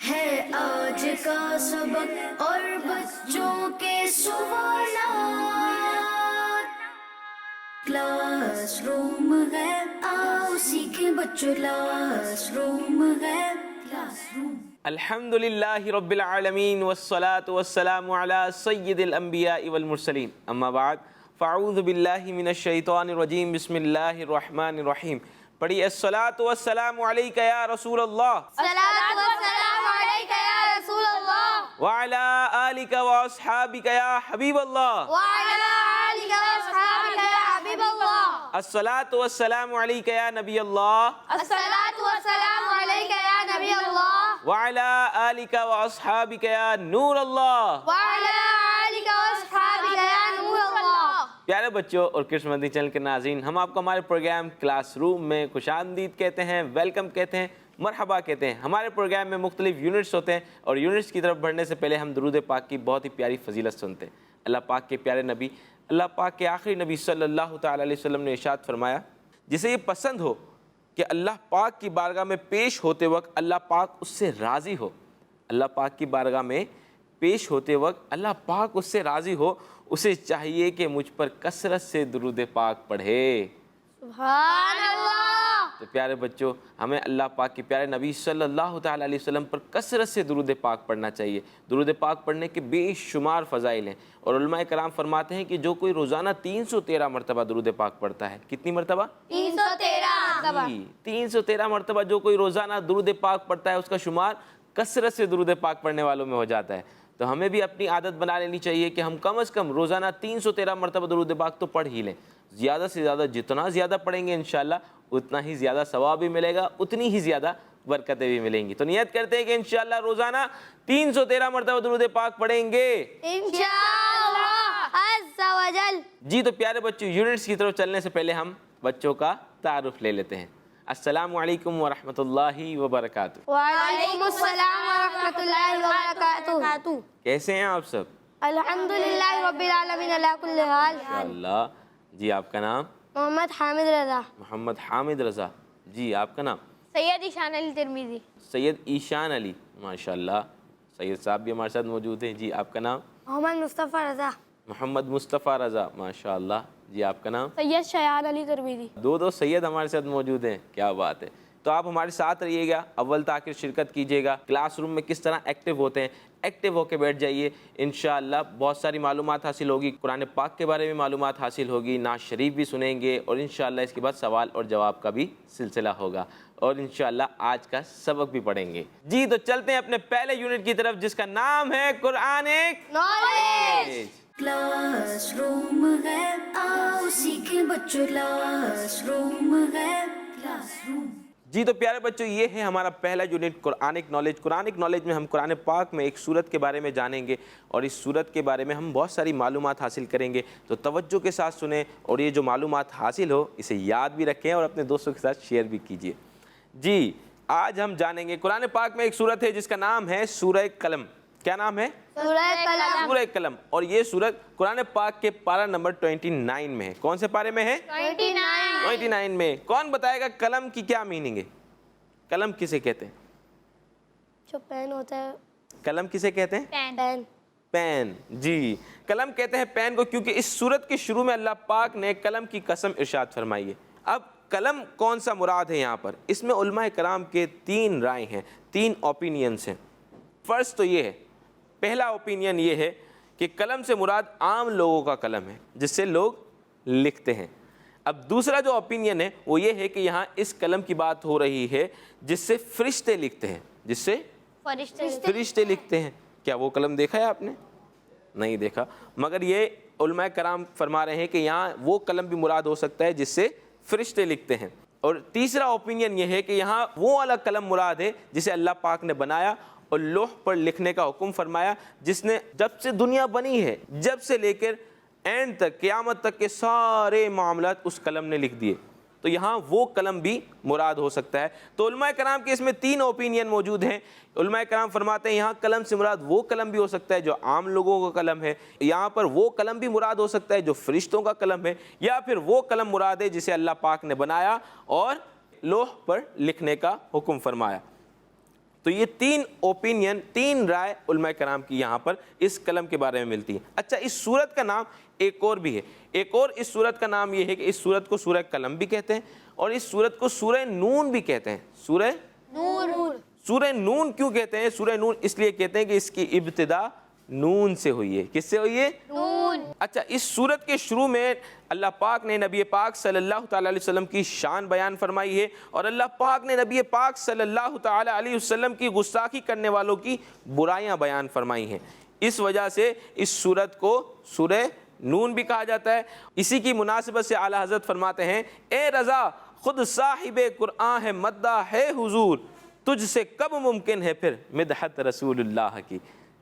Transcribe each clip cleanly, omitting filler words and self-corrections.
ہے آج کا سبق اور بچوں کے سوالات، کلاس روم ہے، آؤ سیکھیں بچوں، کلاس روم ہے، کلاس روم۔ الحمد للہ رب العالمین والصلاة والسلام علی سید الانبیاء والمرسلین، اما بعد فاعوذ باللہ من الشیطان الرجیم، بسم اللہ الرحمن الرحیم۔ پڑھی الصلاة والسلام علیکہ یا رسول اللہ، الصلاۃ والسلام علیک یا رسول اللہ، وعلی آلک واصحابک یا حبیب اللہ، وعلی آلک واصحابک یا حبیب اللہ، الصلاة والسلام علیکہ یا نبی اللہ، الصلاۃ والسلام علیک یا نبی اللہ، وعلی آلک واصحابک یا نور اللہ۔ وعلی آلک واصحابک یا نور اللہ۔ پیارے بچوں اور کرسچ مدنی چینل کے ناظرین، ہم آپ کو ہمارے پروگرام کلاس روم میں خوش آمدید کہتے ہیں، ویلکم کہتے ہیں، مرحبا کہتے ہیں۔ ہمارے پروگرام میں مختلف یونٹس ہوتے ہیں اور یونٹس کی طرف بڑھنے سے پہلے ہم درود پاک کی بہت ہی پیاری فضیلت سنتے ہیں۔ اللہ پاک کے پیارے نبی، اللہ پاک کے آخری نبی صلی اللہ تعالیٰ علیہ وسلم نے ارشاد فرمایا، جسے یہ پسند ہو کہ اللہ پاک کی بارگاہ میں پیش ہوتے وقت اللہ پاک اس سے راضی ہو، اللہ پاک کی بارگاہ میں پیش ہوتے وقت اللہ پاک اس سے راضی ہو، اسے چاہیے کہ مجھ پر کثرت سے درود پاک پڑھے۔ سبحان اللہ۔ تو پیارے بچوں، ہمیں اللہ پاک کے پیارے نبی صلی اللہ تعالیٰ علیہ وسلم پر کثرت سے درود پاک پڑھنا چاہیے۔ درود پاک پڑھنے کے بے شمار فضائل ہیں، اور علماء کرام فرماتے ہیں کہ جو کوئی روزانہ 313 مرتبہ درود پاک پڑھتا ہے، کتنی مرتبہ؟ 313 مرتبہ۔ 313 مرتبہ جو کوئی روزانہ درود پاک پڑھتا ہے، اس کا شمار کثرت سے درود پاک پڑھنے والوں میں ہو جاتا ہے۔ تو ہمیں بھی اپنی عادت بنا لینی چاہیے کہ ہم کم از کم روزانہ 313 مرتبہ درود پاک تو پڑھ ہی لیں۔ زیادہ سے زیادہ جتنا زیادہ پڑھیں گے انشاءاللہ اتنا ہی زیادہ ثواب بھی ملے گا، اتنی ہی زیادہ برکتیں بھی ملیں گی۔ تو نیت کرتے ہیں کہ انشاءاللہ روزانہ 313 مرتبہ درود پاک پڑھیں گے انشاءاللہ عز و جل۔ جی۔ تو پیارے بچوں، یونٹس کی طرف چلنے سے پہلے ہم بچوں کا تعارف لے لیتے ہیں۔ السلام علیکم ورحمۃ اللہ وبرکاتہ۔ وعلیکم السلام ورحمۃ اللہ وبرکاتہ۔ کیسے ہیں آپ سب؟ الحمدللہ رب العالمین علی کل حال۔ اللہ جی، آپ کا نام؟ محمد حامد رضا۔ محمد حامد رضا۔ جی، آپ کا نام؟ سید ایشان علی ترمیزی۔ سید ایشان علی، ماشاءاللہ، سید صاحب بھی ہمارے ساتھ موجود ہیں۔ جی، آپ کا نام؟ محمد مصطفیٰ رضا۔ محمد مصطفیٰ رضا، ماشاءاللہ۔ جی، آپ کا نام؟ سید شیان علی ترمیزی۔ دو سید ہمارے ساتھ موجود ہیں، کیا بات ہے۔ تو آپ ہمارے ساتھ رہیے گا، اول تاخیر شرکت کیجیے گا۔ کلاس روم میں کس طرح ایکٹیو ہوتے ہیں، ایکٹیو ہو کے بیٹھ جائیے، انشاءاللہ بہت ساری معلومات حاصل ہوگی، قرآن پاک کے بارے میں معلومات حاصل ہوگی، نعت شریف بھی سنیں گے، اور انشاءاللہ اس کے بعد سوال اور جواب کا بھی سلسلہ ہوگا، اور انشاءاللہ آج کا سبق بھی پڑھیں گے۔ جی، تو چلتے ہیں اپنے پہلے یونٹ کی طرف، جس کا نام ہے قرآنک نالج۔ کلاس روم ہے، آؤ سیکھیں بچوں، کلاس روم ہے، کلاس روم۔ جی، تو پیارے بچوں، یہ ہے ہمارا پہلا unit Quranic knowledge. Quranic knowledge میں ہم قرآن پاک میں ایک سورت کے بارے میں جانیں گے، اور اس سورت کے بارے میں ہم بہت ساری معلومات حاصل کریں گے۔ تو توجہ کے ساتھ سنیں، اور یہ جو معلومات حاصل ہو اسے یاد بھی رکھیں اور اپنے دوستوں کے ساتھ شیئر بھی کیجیے۔ جی، آج ہم جانیں گے قرآن پاک میں ایک سورت ہے جس کا نام ہے سورہ قلم۔ کیا نام ہے؟ سورہ قلم۔ سورہ قلم۔ اور یہ سورت قرآن پاک کے پارہ نمبر 29 میں ہے۔ کون سے پارے میں ہے؟ 29 میں۔ کون بتائے گا قلم کی کیا میننگ ہے؟ قلم کسے کہتے ہیں؟ جو پین ہوتا ہے۔ قلم کسے کہتے ہیں؟ پین۔ پین۔ جی، قلم کہتے ہیں پین کو، کیونکہ اس سورت کے شروع میں اللہ پاک نے قلم کی قسم ارشاد فرمائی ہے۔ اب قلم کون سا مراد ہے یہاں پر؟ اس میں علماء کرام کے 3 رائے ہیں، 3 اوپینینز ہیں۔ فرسٹ تو یہ ہے، پہلا اوپینین یہ ہے کہ قلم سے مراد عام لوگوں کا قلم ہے، جس سے لوگ لکھتے ہیں۔ اب دوسرا جو اوپینین ہے وہ یہ ہے کہ یہاں اس قلم کی بات ہو رہی ہے جس سے فرشتے لکھتے ہیں، جس سے فرشتے لکھتے ہیں۔ کیا وہ قلم دیکھا ہے آپ نے؟ نہیں دیکھا، مگر یہ علماء کرام فرما رہے ہیں کہ یہاں وہ قلم بھی مراد ہو سکتا ہے جس سے فرشتے لکھتے ہیں۔ اور تیسرا اوپینین یہ ہے کہ یہاں وہ والا قلم مراد ہے جسے اللہ پاک نے بنایا اور لوح پر لکھنے کا حکم فرمایا، جس نے جب سے دنیا بنی ہے، جب سے لے کر اینڈ تک، قیامت تک کے سارے معاملات اس قلم نے لکھ دیے۔ تو یہاں وہ قلم بھی مراد ہو سکتا ہے۔ تو علماء کرام کے اس میں 3 اوپینین موجود ہیں۔ علماء کرام فرماتے ہیں یہاں قلم سے مراد وہ قلم بھی ہو سکتا ہے جو عام لوگوں کا قلم ہے، یہاں پر وہ قلم بھی مراد ہو سکتا ہے جو فرشتوں کا قلم ہے، یا پھر وہ قلم مراد ہے جسے اللہ پاک نے بنایا اور لوح پر لکھنے کا حکم فرمایا۔ تو تو یہ تین اوپینین، تین رائے علماء کرام کی یہاں پر اس کلم کے بارے میں ملتی ہے۔ اچھا، اس سورت کا نام ایک اور بھی ہے، ایک اور اس سورت کا نام یہ ہے کہ اس سورت کو سورہ قلم بھی کہتے ہیں اور اس سورت کو سورہ نون بھی کہتے ہیں۔ سورہ نون کیوں کہتے ہیں؟ سورہ نون اس لیے کہتے ہیں کہ اس کی ابتدا نون سے ہوئی ہے۔ کس سے ہوئی ہے؟ نون۔ اچھا، اس سورت کے شروع میں اللہ پاک نے نبی پاک صلی اللہ تعالیٰ علیہ وسلم کی شان بیان فرمائی ہے اور اللہ پاک نے نبی پاک صلی اللہ تعالیٰ علیہ وسلم کی گستاخی کرنے والوں کی برائیاں بیان فرمائی ہیں۔ اس وجہ سے اس سورت کو سورہ نون بھی کہا جاتا ہے۔ اسی کی مناسبت سے اعلیٰ حضرت فرماتے ہیں، اے رضا خود صاحب قرآن ہے، مدح ہے حضور، تجھ سے کب ممکن ہے پھر مدحت رسول اللہ کی۔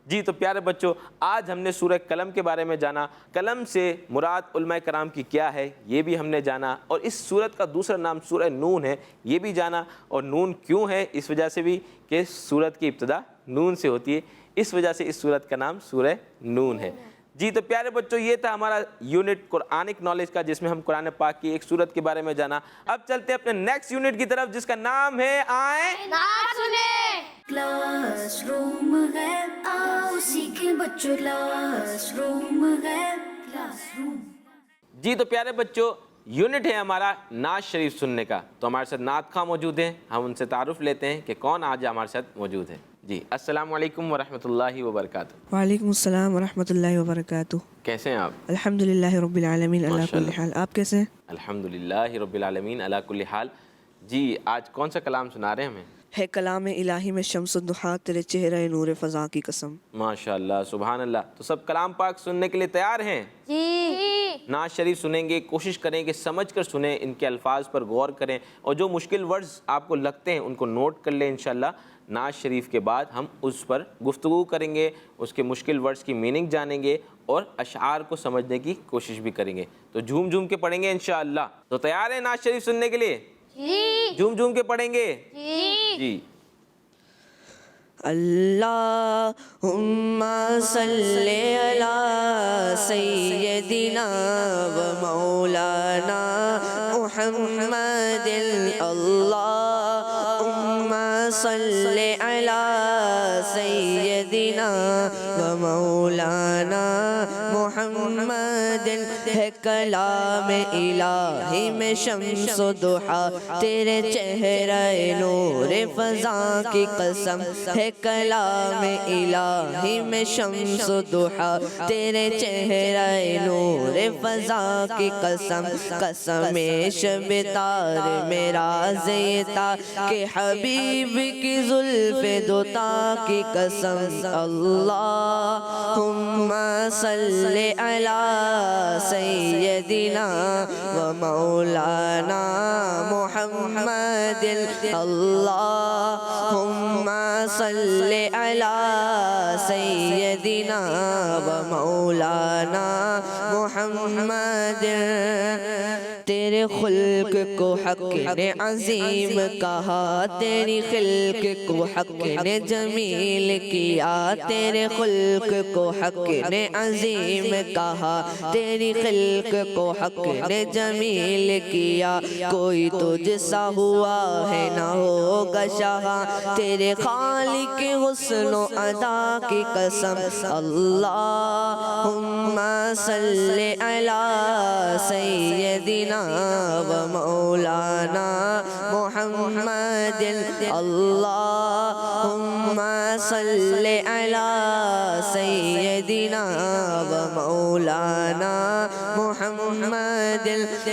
جی تو پیارے بچوں، آج ہم نے سورہ قلم کے بارے میں جانا، قلم سے مراد علماء کرام کی کیا ہے یہ بھی ہم نے جانا، اور اس سورت کا دوسرا نام سورہ نون ہے یہ بھی جانا، اور نون کیوں ہے اس وجہ سے بھی کہ سورت کی ابتدا نون سے ہوتی ہے، اس وجہ سے اس سورت کا نام سورہ نون ہے۔ جی تو پیارے بچوں، یہ تھا ہمارا یونٹ قرآنک نالج کا، جس میں ہم قرآن پاک کی ایک سورت کے بارے میں جانا۔ اب چلتے ہیں اپنے نیکسٹ یونٹ کی طرف، جس کا نام ہے آئیں نعت سنیں۔ کلاس روم ہے، آؤ سیکھیں بچوں، کلاس روم ہے، کلاس روم۔ جی تو پیارے بچوں، یونٹ ہے ہمارا نعت شریف سننے کا، تو ہمارے ساتھ نعت خواہ موجود ہیں، ہم ان سے تعارف لیتے ہیں کہ کون آج ہمارے ساتھ موجود ہے۔ جی السلام علیکم ورحمۃ اللہ وبرکاتہ۔ وعلیکم السلام ورحمۃ اللہ وبرکاتہ۔ کیسے ہیں آپ؟ الحمدللہ رب العالمین اللہ کل حال۔ آپ کیسے ہیں؟ الحمدللہ رب العالمین علی کل حال۔ جی آج کون سا کلام سنا رہے ہیں ہمیں؟ ہے کلام الہی میں شمس الضحیٰ، تیرے چہرہ نور فضا کی قسم۔ ماشاء اللہ، سبحان اللہ۔ تو سب کلام پاک سننے کے لیے تیار ہیں؟ جی۔ نعت شریف سنیں گے، کوشش کریں کہ سمجھ کر سنیں، ان کے الفاظ پر غور کریں، اور جو مشکل ورڈز آپ کو لگتے ہیں ان کو نوٹ کر لیں۔ انشاءاللہ نعت شریف کے بعد ہم اس پر گفتگو کریں گے، اس کے مشکل ورڈز کی میننگ جانیں گے اور اشعار کو سمجھنے کی کوشش بھی کریں گے، تو جھوم جھوم کے پڑھیں گے انشاءاللہ۔ تو تیار ہیں نعت شریف سننے کے لیے؟ جی۔ جھوم جھوم کے پڑھیں گے؟ جی۔ جی۔ اللہم صلی علی سیدنا و مولانا محمد، اللہم صلی علی سیدنا و مولانا محمد۔ ہے کلام الہی میں شمس و ضحیٰ، تیرے چہرہ نور فضا کی قسم۔ ہے کلام الہی میں شمس و ضحیٰ، تیرے چہرہ نور فضا کی قسم۔ قسم شب تار میں راز یہ تھا کہ حبیب کی زلف دوتا کی قسم۔ اللہم صلی علی سیدنا و مولانا محمد، اللہم صلی علی سیدنا و مولانا محمد۔ تیرے خلق کو حق نے عظیم کہا، تیری خلق کو حق نے جمیل کیا، تیرے خلق کو حق نے عظیم کہا، تیری خلق کو حق نے جمیل کیا۔ کوئی تجھ سا ہوا ہے نہ ہوگا شاہ، تیرے خالق حسن و ادا کی قسم۔ اللہم صلی علی سیدنا و مولانا محمد، اللہم صلی علی سیدنا و مولانا محمد۔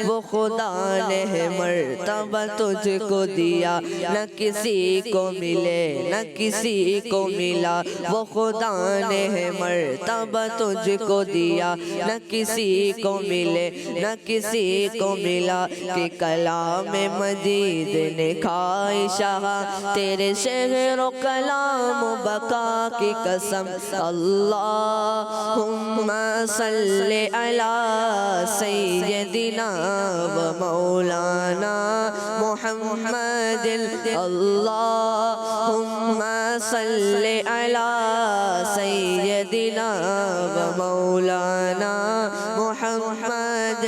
وہ خدا نے مرتبہ تجھ کو دیا، نہ کسی کو ملے نہ کسی کو ملا۔ وہ خدا نے مرتبہ تجھ کو دیا، نہ کسی کو ملے نہ کسی کو ملا۔ کہ کلام مجید نے کھائی شاہ، تیرے شعر و کلام و بقا کی قسم۔ اللہم صلی علی سیدنا و مولانا محمد، اللہم صلی علی سیدنا و مولانا محمد۔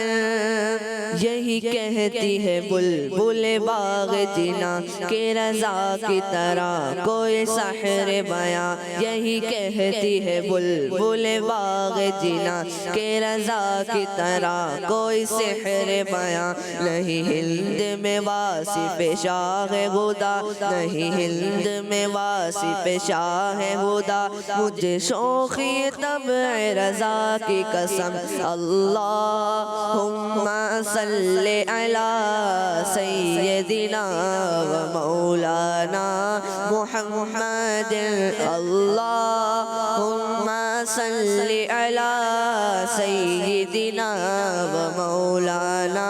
یہی کہتی ہے بلبل باغ جنا کہ رضا کی طرح کوئی سحر بیاں، یہی کہتی ہے بلبل باغ جنا کہ رضا کی طرح کوئی سحر بیاں، نہیں ہند میں واصف شاہ خدا، نہیں ہند میں واصف شاہ خدا، مجھے شوخی طبع رضا کی قسم، اللہم صلی علی سیدنا و مولانا محمد، اللہم صلی علی سیدنا و مولانا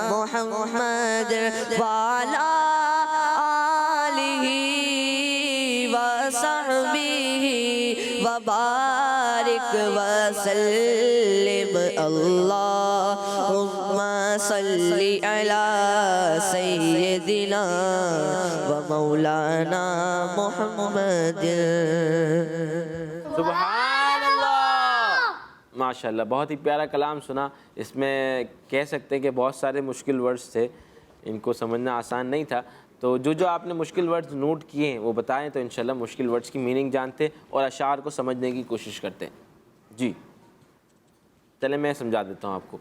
محمد وعلی آلہ وصحبہ وبارک وسلم، اللہم صلی علی سیدنا و مولانا محمد۔ سبحان اللہ، ماشاءاللہ، بہت ہی پیارا کلام سنا۔ اس میں کہہ سکتے ہیں کہ بہت سارے مشکل ورڈز تھے، ان کو سمجھنا آسان نہیں تھا، تو جو آپ نے مشکل ورڈز نوٹ کیے ہیں وہ بتائیں تو انشاءاللہ مشکل ورڈز کی میننگ جانتے اور اشعار کو سمجھنے کی کوشش کرتے ہیں۔ جی چلیں میں سمجھا دیتا ہوں آپ کو۔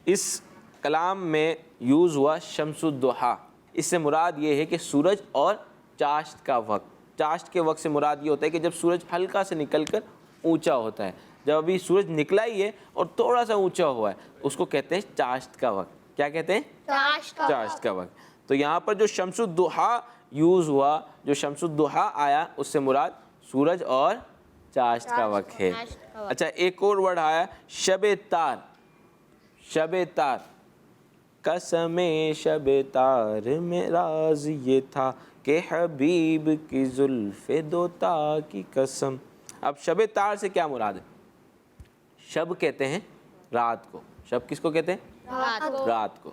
اس کلام میں یوز ہوا شمس الضحیٰ، اس سے مراد یہ ہے کہ سورج اور چاشت کا وقت۔ چاشت کے وقت سے مراد یہ ہوتا ہے کہ جب سورج ہلکا سے نکل کر اونچا ہوتا ہے، جب ابھی سورج نکلا ہی ہے اور تھوڑا سا اونچا ہوا ہے، اس کو کہتے ہیں چاشت کا وقت۔ کیا کہتے ہیں؟ چاشت کا وقت۔ تو یہاں پر جو شمس الضحیٰ یوز ہوا، جو شمس الضحیٰ آیا، اس سے مراد سورج اور چاشت کا وقت ہے۔ اچھا ایک اور ورڈ آیا شب تار۔ شب تار، قسم شب تار میں راز یہ تھا کہ حبیب کی زلف دوتا کی قسم۔ اب شب تار سے کیا مراد ہے؟ شب کہتے ہیں رات کو۔ شب کس کو کہتے ہیں؟ رات کو۔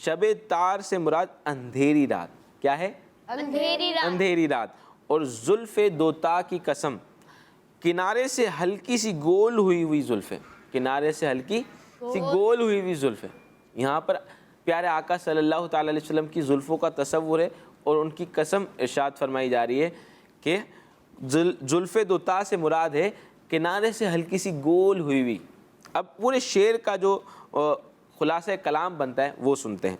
شب تار سے مراد اندھیری رات۔ کیا ہے؟ اندھیری رات۔ اور زلف دوتا کی قسم، کنارے سے ہلکی سی گول ہوئی زلفیں، کنارے سے ہلکی سی گول ہوئی زلفیں۔ یہاں پر پیارے آقا صلی اللہ تعالی علیہ وسلم کی زلفوں کا تصور ہے اور ان کی قسم ارشاد فرمائی جا رہی ہے کہ زلف دوتا سے مراد ہے کنارے سے ہلکی سی گول ہوئی۔ اب پورے شعر کا جو خلاصہ کلام بنتا ہے وہ سنتے ہیں۔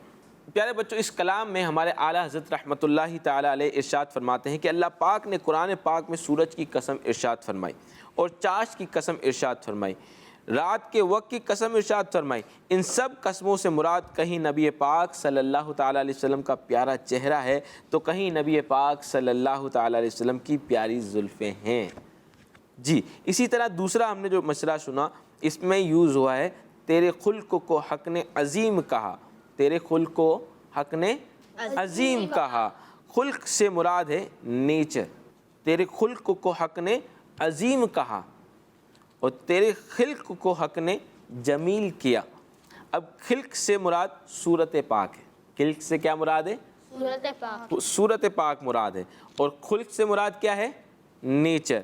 پیارے بچوں، اس کلام میں ہمارے اعلیٰ حضرت رحمۃ اللہ تعالی علیہ ارشاد فرماتے ہیں کہ اللہ پاک نے قرآن پاک میں سورج کی قسم ارشاد فرمائی اور چاشت کی قسم ارشاد فرمائی، رات کے وقت کی قسم ارشاد فرمائی۔ ان سب قسموں سے مراد کہیں نبی پاک صلی اللہ تعالی علیہ وسلم کا پیارا چہرہ ہے تو کہیں نبی پاک صلی اللہ تعالی علیہ وسلم کی پیاری زلفیں ہیں۔ جی اسی طرح دوسرا ہم نے جو مشرہ سنا، اس میں یوز ہوا ہے تیرے خلق کو حق نے عظیم کہا۔ تیرے خلق کو حق نے عظیم کہا، خلق سے مراد ہے نیچر۔ تیرے خلق کو حق نے عظیم کہا اور تیرے خلق کو حق نے جمیل کیا۔ اب خلق سے مراد صورت پاک ہے۔ خلق سے کیا مراد ہے؟ صورت پاک مراد ہے، اور خلق سے مراد کیا ہے؟ نیچر۔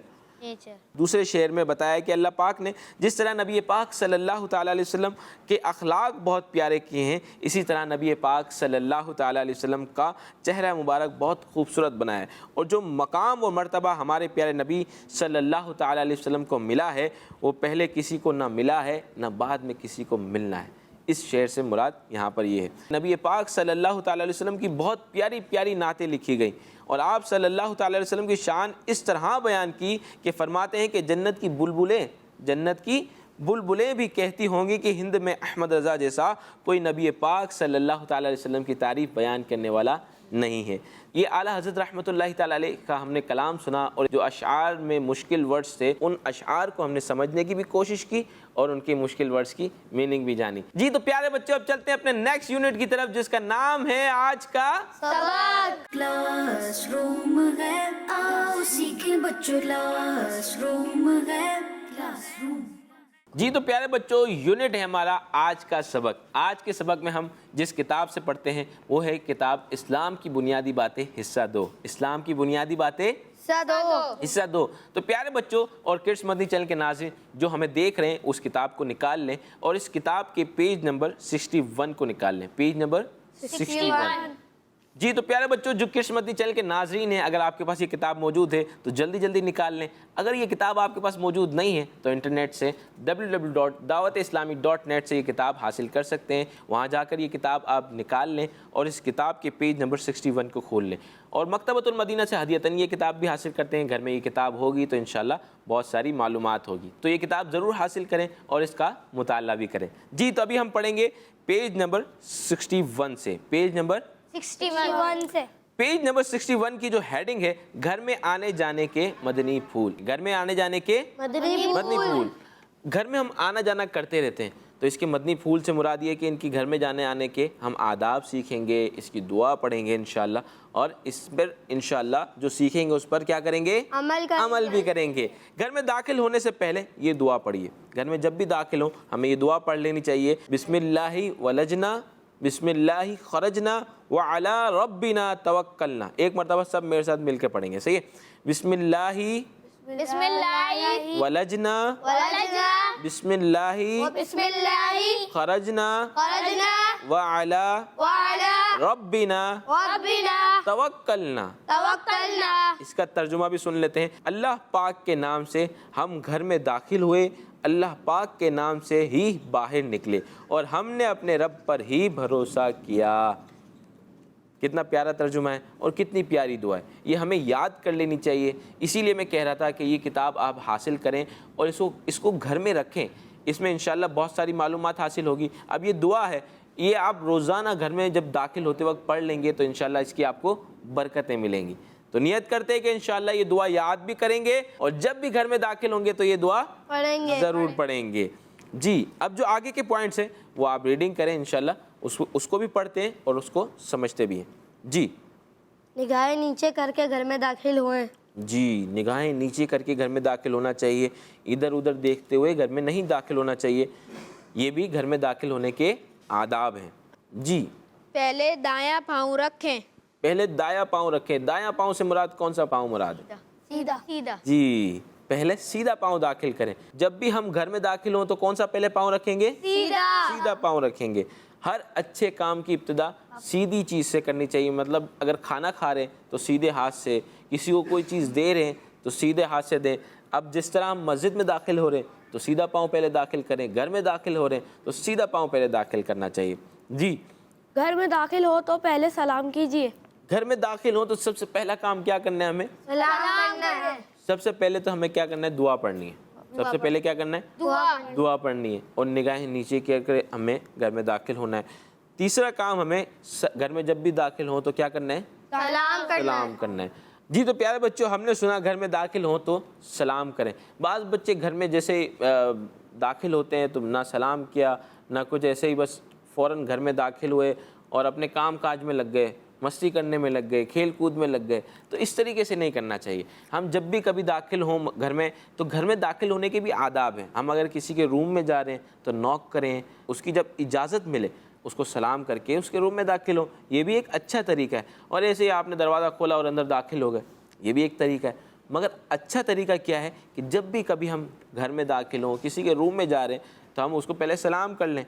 دوسرے شعر میں بتایا کہ اللہ پاک نے جس طرح نبی پاک صلی اللہ تعالی علیہ وسلم کے اخلاق بہت پیارے کیے ہیں، اسی طرح نبی پاک صلی اللہ تعالی علیہ وسلم کا چہرہ مبارک بہت خوبصورت بنایا ہے، اور جو مقام اور مرتبہ ہمارے پیارے نبی صلی اللہ تعالی علیہ وسلم کو ملا ہے وہ پہلے کسی کو نہ ملا ہے نہ بعد میں کسی کو ملنا ہے۔ اس شعر سے مراد یہاں پر یہ ہے۔ نبی پاک صلی اللہ تعالی علیہ وسلم کی بہت پیاری پیاری نعتیں لکھی گئیں، اور آپ صلی اللہ تعالی علیہ وسلم کی شان اس طرح بیان کی کہ فرماتے ہیں کہ جنت کی بلبلیں بھی کہتی ہوں گی کہ ہند میں احمد رضا جیسا کوئی نبی پاک صلی اللہ تعالی علیہ وسلم کی تعریف بیان کرنے والا نہیں ہے۔ یہ اعلیٰ حضرت رحمۃ اللہ تعالی علیہ کا ہم نے کلام سنا، اور جو اشعار میں مشکل ورڈز تھے ان اشعار کو ہم نے سمجھنے کی بھی کوشش کی اور ان کے مشکل ورڈز کی میننگ بھی جانی۔ جی تو پیارے بچوں اب چلتے ہیں اپنے نیکسٹ یونٹ کی طرف، جس کا نام ہے آج کا کلاس روم ہے، آؤ سیکھیں بچوں، کلاس روم ہے، کلاس روم۔ جی تو پیارے بچوں یونٹ ہے ہمارا آج کا سبق۔ آج کے سبق میں ہم جس کتاب سے پڑھتے ہیں وہ ہے کتاب اسلام کی بنیادی باتیں حصہ 2۔ اسلام کی بنیادی باتیں حصہ دو. تو پیارے بچوں اور کڈس مدنی چینل کے ناظرین جو ہمیں دیکھ رہے ہیں اس کتاب کو نکال لیں اور اس کتاب کے پیج نمبر 61 کو نکال لیں. Page number 61. جی تو پیارے بچوں جو کڈس مدنی چینل کے ناظرین ہیں اگر آپ کے پاس یہ کتاب موجود ہے تو جلدی جلدی نکال لیں. اگر یہ کتاب آپ کے پاس موجود نہیں ہے تو انٹرنیٹ سے www.dawatislami.net سے یہ کتاب حاصل کر سکتے ہیں. وہاں جا کر یہ کتاب آپ نکال لیں اور اس کتاب کے پیج نمبر 61 کو کھول لیں اور مکتبۃ المدینہ سے ہدیۃً یہ کتاب بھی حاصل کرتے ہیں. گھر میں یہ کتاب ہوگی تو انشاءاللہ بہت ساری معلومات ہوگی. تو یہ کتاب ضرور حاصل کریں اور اس کا مطالعہ بھی کریں. جی تو ابھی ہم پڑھیں گے پیج نمبر 61 سے. پیج نمبر 61 سے. پیج نمبر 61 کی جو ہیڈنگ ہے گھر میں آنے جانے کے مدنی پھول. گھر میں آنے جانے کے مدنی پھول. گھر میں ہم آنا جانا کرتے رہتے ہیں تو اس کے مدنی پھول سے مراد یہ کہ ان کی گھر میں جانے آنے کے ہم آداب سیکھیں گے, اس کی دعا پڑھیں گے انشاءاللہ اور اس پر انشاءاللہ جو سیکھیں گے اس پر کیا کریں گے؟ عمل بھی کریں گے. گھر میں داخل ہونے سے پہلے یہ دعا پڑھیے. گھر میں جب بھی داخل ہوں ہمیں یہ دعا پڑھ لینی چاہیے. بسم اللہ ولجنا بسم اللہ خرجنا وعلی ربنا توکلنا. ایک مرتبہ سب میرے ساتھ مل کے پڑھیں گے. صحیح ہے؟ بسم اللہ ولجنا بسم اللہ خرجنا وعلی ربنا توکلنا. اس کا ترجمہ بھی سن لیتے ہیں. اللہ پاک کے نام سے ہم گھر میں داخل ہوئے, اللہ پاک کے نام سے ہی باہر نکلے اور ہم نے اپنے رب پر ہی بھروسہ کیا. کتنا پیارا ترجمہ ہے اور کتنی پیاری دعا ہے. یہ ہمیں یاد کر لینی چاہیے. اسی لیے میں کہہ رہا تھا کہ یہ کتاب آپ حاصل کریں اور اس کو گھر میں رکھیں. اس میں انشاءاللہ بہت ساری معلومات حاصل ہوگی. اب یہ دعا ہے, یہ آپ روزانہ گھر میں جب داخل ہوتے وقت پڑھ لیں گے تو انشاءاللہ اس کی آپ کو برکتیں ملیں گی. تو نیت کرتے ہیں کہ انشاءاللہ یہ دعا یاد بھی کریں گے اور جب بھی گھر میں داخل ہوں گے تو یہ دعا ضرور پڑھیں گے. جی اب جو آگے کے پوائنٹس ہیں وہ آپ ریڈنگ کریں انشاءاللہ, اس کو بھی پڑھتے ہیں اور اس کو سمجھتے بھی ہیں. جی نگاہیں نیچے کر کے گھر میں داخل ہوئے. جی نگاہیں نیچے کر کے گھر میں داخل ہونا چاہیے. ادھر ادھر دیکھتے ہوئے گھر میں نہیں داخل ہونا چاہیے. یہ بھی گھر میں داخل ہونے کے آداب ہیں. جی پہلے دایاں پاؤں رکھیں. پہلے دایاں پاؤں رکھیں. دایاں پاؤں سے مراد کون سا پاؤں مراد ہے؟ سیدھا. جی پہلے سیدھا پاؤں داخل کریں. جب بھی ہم گھر میں داخل ہوں تو کون سا پہلے پاؤں رکھیں گے؟ سیدھا پاؤں رکھیں گے. ہر اچھے کام کی ابتدا سیدھی چیز سے کرنی چاہیے. مطلب اگر کھانا کھا رہے ہیں تو سیدھے ہاتھ سے, کسی کو کوئی چیز دے رہے ہیں تو سیدھے ہاتھ سے دیں. اب جس طرح ہم مسجد میں داخل ہو رہے ہیں تو سیدھا پاؤں پہلے داخل کریں, گھر میں داخل ہو رہے ہیں تو سیدھا پاؤں پہلے داخل کرنا چاہیے. جی گھر میں داخل ہو تو پہلے سلام کیجیے. گھر میں داخل ہوں تو سب سے پہلا کام کیا کرنا ہے؟ ہمیں سلام کرنا ہے. سب سے پہلے تو ہمیں کیا کرنا ہے؟ دعا پڑھنی ہے. سب سے پہلے کیا کرنا ہے؟ دعا پڑھنی ہے اور نگاہیں نیچے کر کے ہمیں گھر میں داخل ہونا ہے. تیسرا کام ہمیں گھر میں جب بھی داخل ہوں تو کیا کرنا ہے؟ سلام کرنا ہے. جی تو پیارے بچوں ہم نے سنا گھر میں داخل ہوں تو سلام کریں. بعض بچے گھر میں جیسے داخل ہوتے ہیں تو نہ سلام کیا نہ کچھ, ایسے ہی بس فوراً گھر میں داخل ہوئے اور اپنے کام کاج میں لگ گئے, مستی کرنے میں لگ گئے, کھیل کود میں لگ گئے. تو اس طریقے سے نہیں کرنا چاہیے. ہم جب بھی کبھی داخل ہوں گھر میں تو گھر میں داخل ہونے کے بھی آداب ہیں. ہم اگر کسی کے روم میں جا رہے ہیں تو نوک کریں, اس کی جب اجازت ملے اس کو سلام کر کے اس کے روم میں داخل ہوں. یہ بھی ایک اچھا طریقہ ہے. اور ایسے ہی آپ نے دروازہ کھولا اور اندر داخل ہو گئے, یہ بھی ایک طریقہ ہے. مگر اچھا طریقہ کیا ہے کہ جب بھی کبھی ہم گھر میں داخل ہوں, کسی کے روم میں جا رہے ہیں تو ہم اس کو پہلے سلام کر لیں.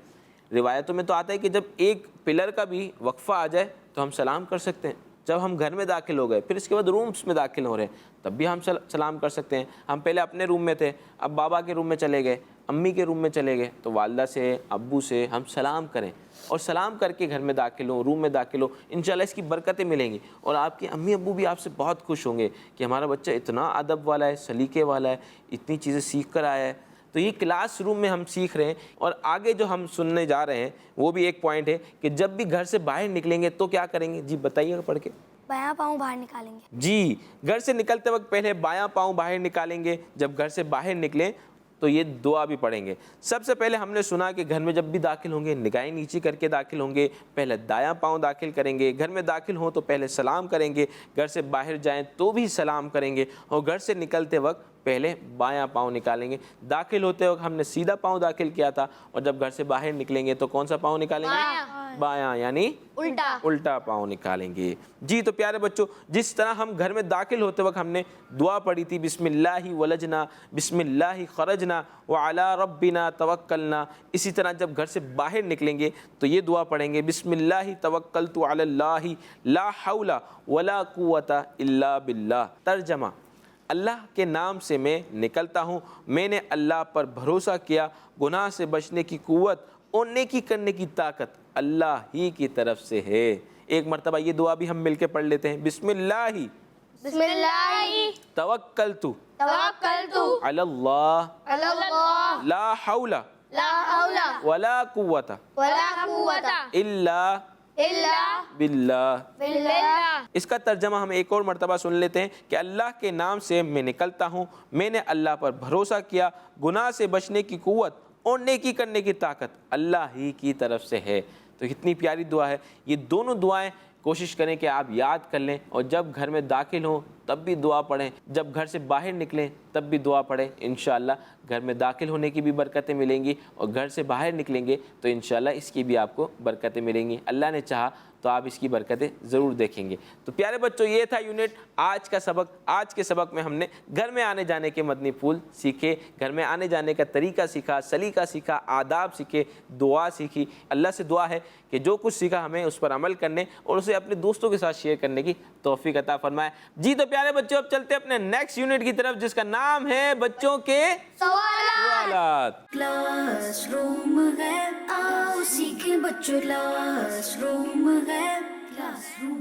روایتوں میں تو آتا ہے کہ جب ایک پلر کا بھی وقفہ آ جائے تو ہم سلام کر سکتے ہیں. جب ہم گھر میں داخل ہو گئے پھر اس کے بعد رومس میں داخل ہو رہے ہیں تب بھی ہم سلام کر سکتے ہیں. ہم پہلے اپنے روم میں تھے, اب بابا کے روم میں چلے گئے, امی کے روم میں چلے گئے تو والدہ سے ابو سے ہم سلام کریں اور سلام کر کے گھر میں داخل ہوں, روم میں داخل ہو. انشاءاللہ اس کی برکتیں ملیں گی اور آپ کے امی ابو بھی آپ سے بہت خوش ہوں گے کہ ہمارا بچہ اتنا ادب والا ہے, سلیقے والا ہے, اتنی چیزیں سیکھ کر آیا ہے. تو یہ کلاس روم میں ہم سیکھ رہے ہیں. اور آگے جو ہم سننے جا رہے ہیں وہ بھی ایک پوائنٹ ہے کہ جب بھی گھر سے باہر نکلیں گے تو کیا کریں گے؟ جی بتائیے گا پڑھ کے. بایاں پاؤں باہر نکالیں گے. جی گھر سے نکلتے وقت پہلے بایاں پاؤں باہر نکالیں گے. جب گھر سے باہر نکلیں تو یہ دعا بھی پڑھیں گے. سب سے پہلے ہم نے سنا کہ گھر میں جب بھی داخل ہوں گے نگاہیں نیچے کر کے داخل ہوں گے, پہلے دایاں پاؤں داخل کریں گے. گھر میں داخل ہوں تو پہلے سلام کریں گے, گھر سے باہر جائیں تو بھی سلام کریں گے, اور گھر سے نکلتے وقت پہلے بایاں پاؤں نکالیں گے. داخل ہوتے وقت ہم نے سیدھا پاؤں داخل کیا تھا, اور جب گھر سے باہر نکلیں گے تو کون سا پاؤں نکالیں گے؟ بایاں, یعنی الٹا پاؤں نکالیں گے. جی تو پیارے بچوں, جس طرح ہم گھر میں داخل ہوتے وقت ہم نے دعا پڑھی تھی, بسم اللہ ولجنا بسم اللہ خرجنا وعلی ربنا توکلنا, اسی طرح جب گھر سے باہر نکلیں گے تو یہ دعا پڑھیں گے, بسم اللہ توکلت علی اللہ لا حول ولا قوت الا باللہ. ترجمہ: اللہ کے نام سے میں نکلتا ہوں, میں نے اللہ پر بھروسہ کیا, گناہ سے بچنے کی قوت اور نیکی کرنے کی طاقت اللہ ہی کی طرف سے ہے. ایک مرتبہ یہ دعا بھی ہم مل کے پڑھ لیتے ہیں, بسم اللہ بسم اللہ توکلت توکلت علی اللہ علی اللہ لا حول لا حول ولا قوت ولا قوت الا الا باللہ. باللہ. اس کا ترجمہ ہم ایک اور مرتبہ سن لیتے ہیں کہ اللہ کے نام سے میں نکلتا ہوں, میں نے اللہ پر بھروسہ کیا, گناہ سے بچنے کی قوت اور نیکی کرنے کی طاقت اللہ ہی کی طرف سے ہے. تو کتنی پیاری دعا ہے. یہ دونوں دعائیں کوشش کریں کہ آپ یاد کر لیں, اور جب گھر میں داخل ہوں تب بھی دعا پڑھیں, جب گھر سے باہر نکلیں تب بھی دعا پڑھیں. انشاءاللہ گھر میں داخل ہونے کی بھی برکتیں ملیں گی, اور گھر سے باہر نکلیں گے تو انشاءاللہ اس کی بھی آپ کو برکتیں ملیں گی. اللہ نے چاہا تو آپ اس کی برکتیں ضرور دیکھیں گے. تو پیارے بچوں, یہ تھا یونٹ آج کا سبق. آج کے سبق میں ہم نے گھر میں آنے جانے کے مدنی پھول سیکھے, گھر میں آنے جانے کا طریقہ سیکھا, سلیقہ سیکھا, آداب سیکھے, دعا سیکھی. اللہ سے دعا ہے کہ جو کچھ سیکھا ہمیں اس پر عمل کرنے اور اسے اپنے دوستوں کے ساتھ شیئر کرنے کی توفیق عطا فرمائے. جی تو پیارے بچوں, اب چلتے اپنے نیکسٹ یونٹ کی طرف, جس کا نام ہے بچوں کے سوالات. کلاس روم ہے, آؤ سیکھیں بچوں, کلاس روم ہے, کلاس روم.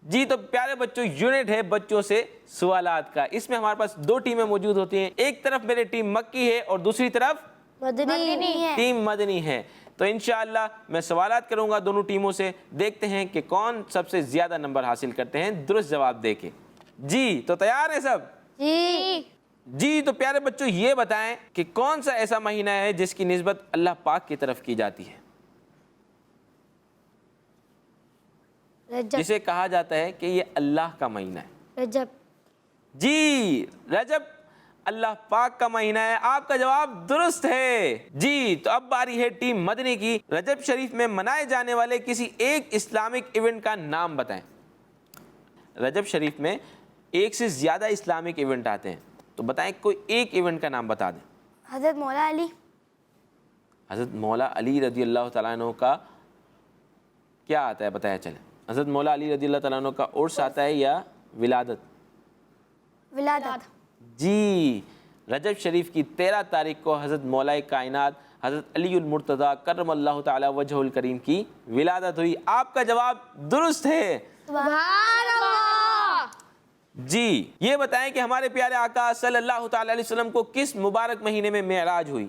جی تو پیارے بچوں, یونٹ ہے بچوں سے سوالات کا. اس میں ہمارے پاس دو ٹیمیں موجود ہوتی ہیں, ایک طرف میری ٹیم مکی ہے اور دوسری طرف مدنی ہے. ٹیم مدنی ہے. تو انشاءاللہ میں سوالات کروں گا دونوں ٹیموں سے, دیکھتے ہیں کہ کون سب سے زیادہ نمبر حاصل کرتے ہیں درست جواب دے کے. جی تو تیار ہیں سب؟ جی. جی تو پیارے بچوں, یہ بتائیں کہ کون سا ایسا مہینہ ہے جس کی نسبت اللہ پاک کی طرف کی جاتی ہے, رجب. جسے کہا جاتا ہے کہ یہ اللہ کا مہینہ ہے؟ رجب. جی رجب اللہ پاک کا مہینہ ہے. آپ کا جواب درست ہے. جی تو اب باری ہے ٹیم مدنی کی. رجب شریف میں منائے جانے والے کسی ایک اسلامک ایونٹ کا نام بتائیں. رجب شریف میں ایک سے زیادہ اسلامک ایونٹ آتے ہیں, تو بتائیں کوئی ایک ایونٹ کا نام بتا دیں. حضرت مولا علی. حضرت مولا علی رضی اللہ تعالیٰ عنہ کا کیا آتا ہے بتایا چلے. حضرت مولا علی رضی اللہ تعالیٰ عنہ کا عرس آتا ہے یا ولادت؟ ولادت. جی رجب شریف کی 13 تاریخ کو حضرت مولا کائنات حضرت علی المرتضیٰ کرم اللہ تعالی وجہ الکریم کی ولادت ہوئی. آپ کا جواب درست ہے. سبحان اللہ. جی یہ بتائیں کہ ہمارے پیارے آقا صلی اللہ تعالی علیہ وسلم کو کس مبارک مہینے میں معراج ہوئی؟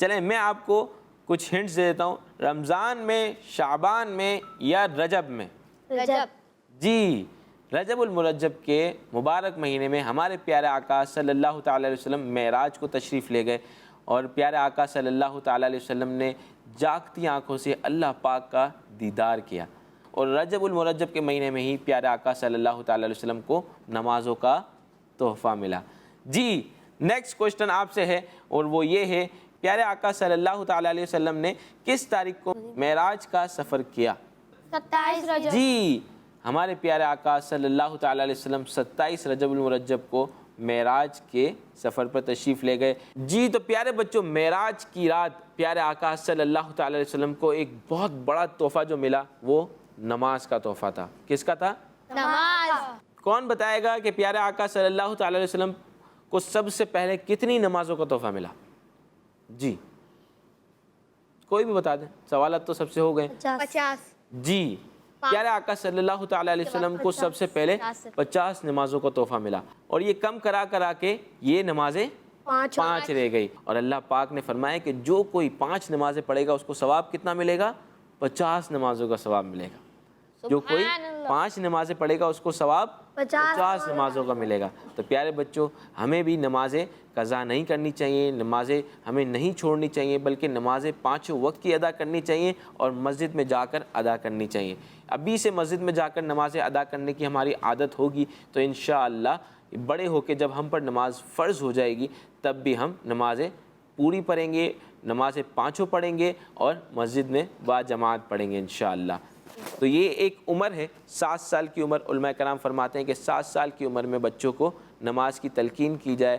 چلیں میں آپ کو کچھ ہنٹس دے دیتا ہوں. رمضان میں, شعبان میں, یا رجب میں؟ رجب. جی رجب المرجب کے مبارک مہینے میں ہمارے پیارے آقا صلی اللہ تعالی علیہ وسلم معراج کو تشریف لے گئے, اور پیارے آقا صلی اللہ تعالی علیہ وسلم نے جاگتی آنکھوں سے اللہ پاک کا دیدار کیا, اور رجب المرجب کے مہینے میں ہی پیارے آقا صلی اللہ تعالی علیہ وسلم کو نمازوں کا تحفہ ملا. جی نیکسٹ کوشچن آپ سے ہے, اور وہ یہ ہے, پیارے آقا صلی اللہ تعالی علیہ وسلم نے کس تاریخ کو معراج کا سفر کیا؟ 27 رجب. جی ہمارے پیارے آقا صلی اللہ تعالی علیہ وسلم 27 رجب المرجب کو معراج کے سفر پر تشریف لے گئے. جی تو پیارے بچوں, معراج کی رات پیارے آقا صلی اللہ تعالی علیہ وسلم کو ایک بہت بڑا تحفہ جو ملا وہ نماز کا تحفہ تھا. کس کا تھا؟ نماز. کون بتائے گا کہ پیارے آقا صلی اللہ تعالی علیہ وسلم کو سب سے پہلے کتنی نمازوں کا تحفہ ملا؟ جی کوئی بھی بتا دیں, سوالات تو سب سے ہو گئے. 50. جی پیارے آقا صلی اللہ تعالی علیہ وسلم کو سب سے پہلے 50 نمازوں کا تحفہ ملا, اور یہ کم کرا کے یہ نمازیں 5 رہ گئی. اور اللہ پاک نے فرمایا کہ جو کوئی 5 نمازیں پڑھے گا اس کو ثواب کتنا ملے گا؟ 50 نمازوں کا ثواب ملے گا. جو کوئی 5 نمازیں پڑھے گا اس کو ثواب 50 نمازوں کا ملے گا۔ تو پیارے بچوں، ہمیں بھی نمازیں قضا نہیں کرنی چاہیے، نمازیں ہمیں نہیں چھوڑنی چاہیے، بلکہ نمازیں 5 وقت کی ادا کرنی چاہیے اور مسجد میں جا کر ادا کرنی چاہیے۔ ابھی سے مسجد میں جا کر نمازیں ادا کرنے کی ہماری عادت ہوگی تو انشاءاللہ بڑے ہو کے جب ہم پر نماز فرض ہو جائے گی تب بھی ہم نمازیں پوری پڑھیں گے، نمازیں 5 پڑھیں گے اور مسجد میں با جماعت پڑھیں گے انشاءاللہ۔ تو یہ ایک عمر ہے 7 سال کی عمر، علماء کرام فرماتے ہیں کہ 7 سال کی عمر میں بچوں کو نماز کی تلقین کی جائے،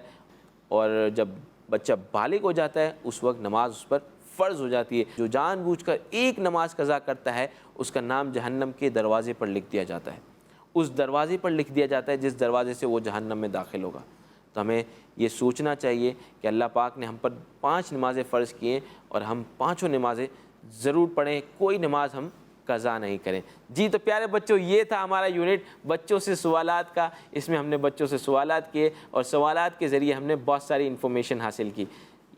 اور جب بچہ بالغ ہو جاتا ہے اس وقت نماز اس پر فرض ہو جاتی ہے۔ جو جان بوجھ کر ایک نماز قضا کرتا ہے اس کا نام جہنم کے دروازے پر لکھ دیا جاتا ہے، اس دروازے پر لکھ دیا جاتا ہے جس دروازے سے وہ جہنم میں داخل ہوگا۔ تو ہمیں یہ سوچنا چاہیے کہ اللہ پاک نے ہم پر 5 نمازیں فرض کی ہیں اور ہم 5 نمازیں ضرور پڑھیں، کوئی نماز ہم قضا نہیں کریں۔ جی تو پیارے بچوں، یہ تھا ہمارا یونٹ بچوں سے سوالات کا۔ اس میں ہم نے بچوں سے سوالات کیے اور سوالات کے ذریعے ہم نے بہت ساری انفارمیشن حاصل کی۔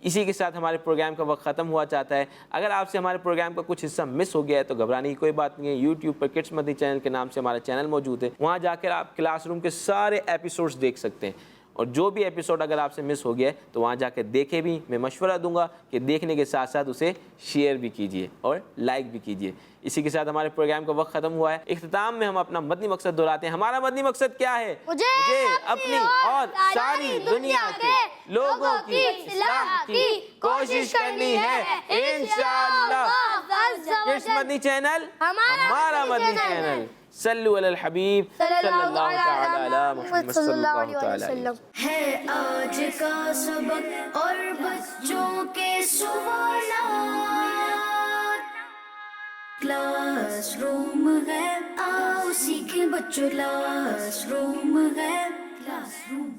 اسی کے ساتھ ہمارے پروگرام کا وقت ختم ہوا چاہتا ہے۔ اگر آپ سے ہمارے پروگرام کا کچھ حصہ مس ہو گیا ہے تو گھبرانے کی کوئی بات نہیں ہے۔ یوٹیوب پر کڈس مدنی چینل کے نام سے ہمارا چینل موجود ہے، وہاں جا کر آپ کلاس روم کے سارے ایپیسوڈز دیکھ سکتے ہیں، اور جو بھی ایپیسوڈ اگر آپ سے مس ہو گیا ہے تو وہاں جا کے دیکھیں بھی۔ میں مشورہ دوں گا کہ دیکھنے کے ساتھ ساتھ اسے شیئر بھی کیجیے اور لائک بھی کیجیے۔ اسی کے ساتھ ہمارے پروگرام کا وقت ختم ہوا ہے۔ اختتام میں ہم اپنا مدنی مقصد دہراتے ہیں۔ ہمارا مدنی مقصد کیا ہے؟ مجھے اپنی اور ساری دنیا کے لوگوں کی اصلاح کی کوشش کرنی ہے انشاءاللہ۔ کڈس مدنی چینل ہمارا مدنی چینل۔ صلو علی الحبیب صلی اللہ تعالی علی محمد صلی اللہ تعالی علیہ وسلم۔ ہے آج کا سبق اور بچوں کے سوالات، کلاس روم ہے، آؤ سیکھیں بچوں، کلاس روم ہے، کلاس روم۔